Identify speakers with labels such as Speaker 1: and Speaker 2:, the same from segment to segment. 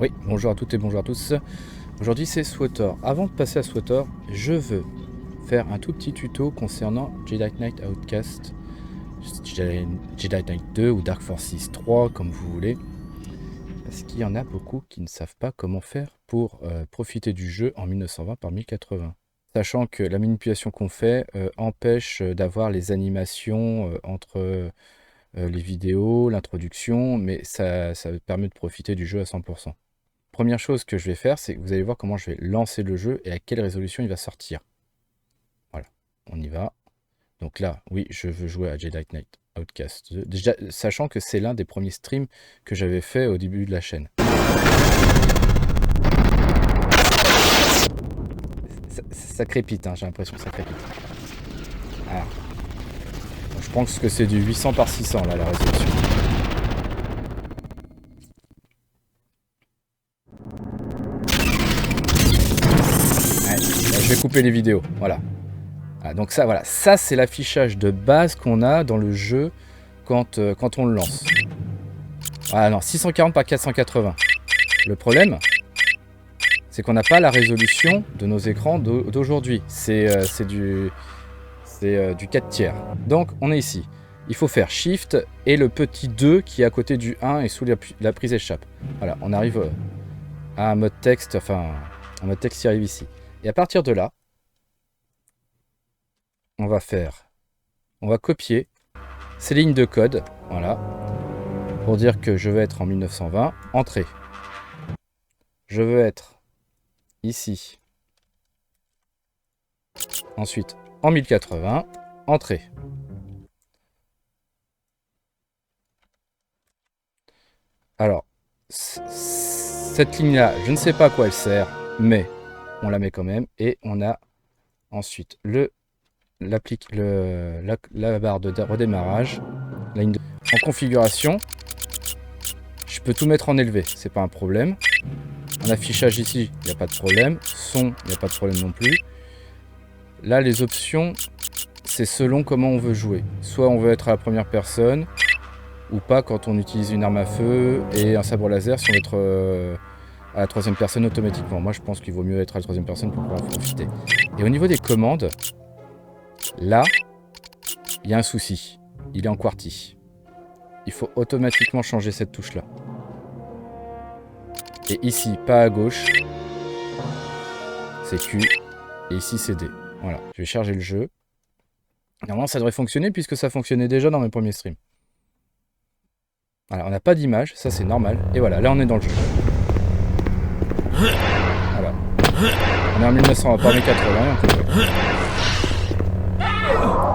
Speaker 1: Oui, bonjour à toutes et bonjour à tous. Aujourd'hui c'est SWTOR. Avant de passer à SWTOR, je veux faire un tout petit tuto concernant Jedi Knight Outcast, Jedi Knight 2 ou Dark Forces 3 comme vous voulez. Parce qu'il y en a beaucoup qui ne savent pas comment faire pour profiter du jeu en 1920 par 1080. Sachant que la manipulation qu'on fait empêche d'avoir les animations entre les vidéos, l'introduction, mais ça permet de profiter du jeu à 100%. Première chose que je vais faire, c'est que vous allez voir comment je vais lancer le jeu et à quelle résolution il va sortir. Voilà, on y va. Donc là, oui, je veux jouer à Jedi Knight Outcast 2. Déjà, sachant que c'est l'un des premiers streams que j'avais fait au début de la chaîne. Ça crépite, hein, j'ai l'impression que ça crépite. Alors, je pense que c'est du 800 par 600 là, la résolution. Je vais couper les vidéos, voilà. Donc ça, voilà, ça c'est l'affichage de base qu'on a dans le jeu quand on le lance. Ah non, 640 par 480. Le problème, c'est qu'on n'a pas la résolution de nos écrans d'aujourd'hui. C'est du 4 tiers. Donc on est ici. Il faut faire Shift et le petit 2 qui est à côté du 1 et sous la prise échappe. Voilà, on arrive à un mode texte, enfin, un mode texte qui arrive ici. Et à partir de là, on va copier ces lignes de code, voilà, pour dire que je vais être en 1920, entrée. Je veux être ici, ensuite en 1080, entrée. Alors, cette ligne-là, je ne sais pas à quoi elle sert, mais on la met quand même, et on a ensuite la barre de redémarrage, la ligne en configuration. Je peux tout mettre en élevé, c'est pas un problème. En affichage ici, il n'y a pas de problème. Son, il n'y a pas de problème non plus. Là, les options, c'est selon comment on veut jouer. Soit on veut être à la première personne, ou pas quand on utilise une arme à feu et un sabre laser si on veut être à la troisième personne automatiquement. Moi, je pense qu'il vaut mieux être à la troisième personne pour pouvoir en profiter. Et au niveau des commandes, là, il y a un souci. Il est en QWERTY. Il faut automatiquement changer cette touche-là. Et ici, pas à gauche, c'est Q. Et ici, c'est D. Voilà, je vais charger le jeu. Normalement, ça devrait fonctionner puisque ça fonctionnait déjà dans mes premiers streams. Voilà, on n'a pas d'image, ça c'est normal. Et voilà, là on est dans le jeu. Voilà. On est en 1900, on va pas en 1080 et on peut jouer.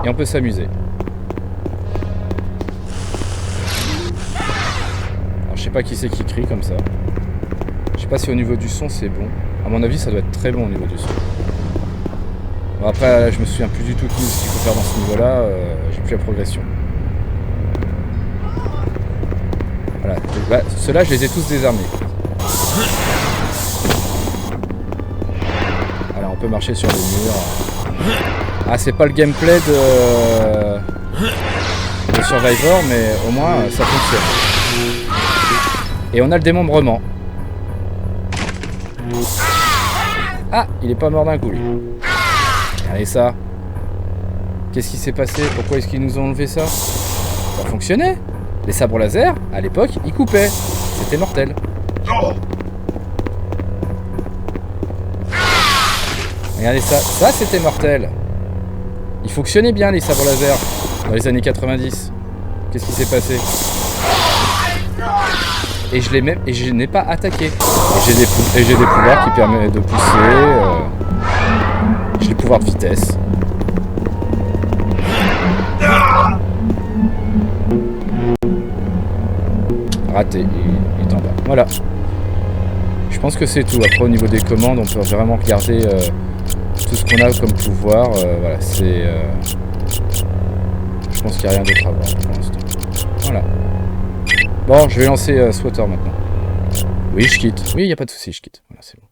Speaker 1: Et on peut s'amuser. Alors je sais pas qui c'est qui crie comme ça. Je sais pas si au niveau du son c'est bon. À mon avis ça doit être très bon au niveau du son. Bon, après là, je me souviens plus du tout de ce qu'il faut faire dans ce niveau là. J'ai plus la progression. Voilà, bah, ceux-là je les ai tous désarmés. Voilà, on peut marcher sur les murs. Ah, c'est pas le gameplay de Survivor, mais au moins ça fonctionne. Et on a le démembrement. Ah, il est pas mort d'un coup lui. Regardez ça. Qu'est-ce qui s'est passé? Pourquoi est-ce qu'ils nous ont enlevé ça? Ça fonctionnait. Les sabres laser, à l'époque, ils coupaient. C'était mortel. Regardez ça. Ça, c'était mortel. Ils fonctionnaient bien, les sabres laser, dans les années 90. Qu'est-ce qui s'est passé? Et je n'ai pas attaqué. Et j'ai des pouvoirs qui permettent de pousser. J'ai des pouvoirs de vitesse. Raté, il est en bas. Voilà. Je pense que c'est tout. Après, au niveau des commandes, on peut vraiment regarder tout ce qu'on a comme pouvoir. Voilà, c'est. Je pense qu'il n'y a rien d'autre à voir pour l'instant. Voilà. Bon, je vais lancer SWTOR maintenant. Oui, je quitte. Oui, il n'y a pas de souci, je quitte. Voilà, c'est bon.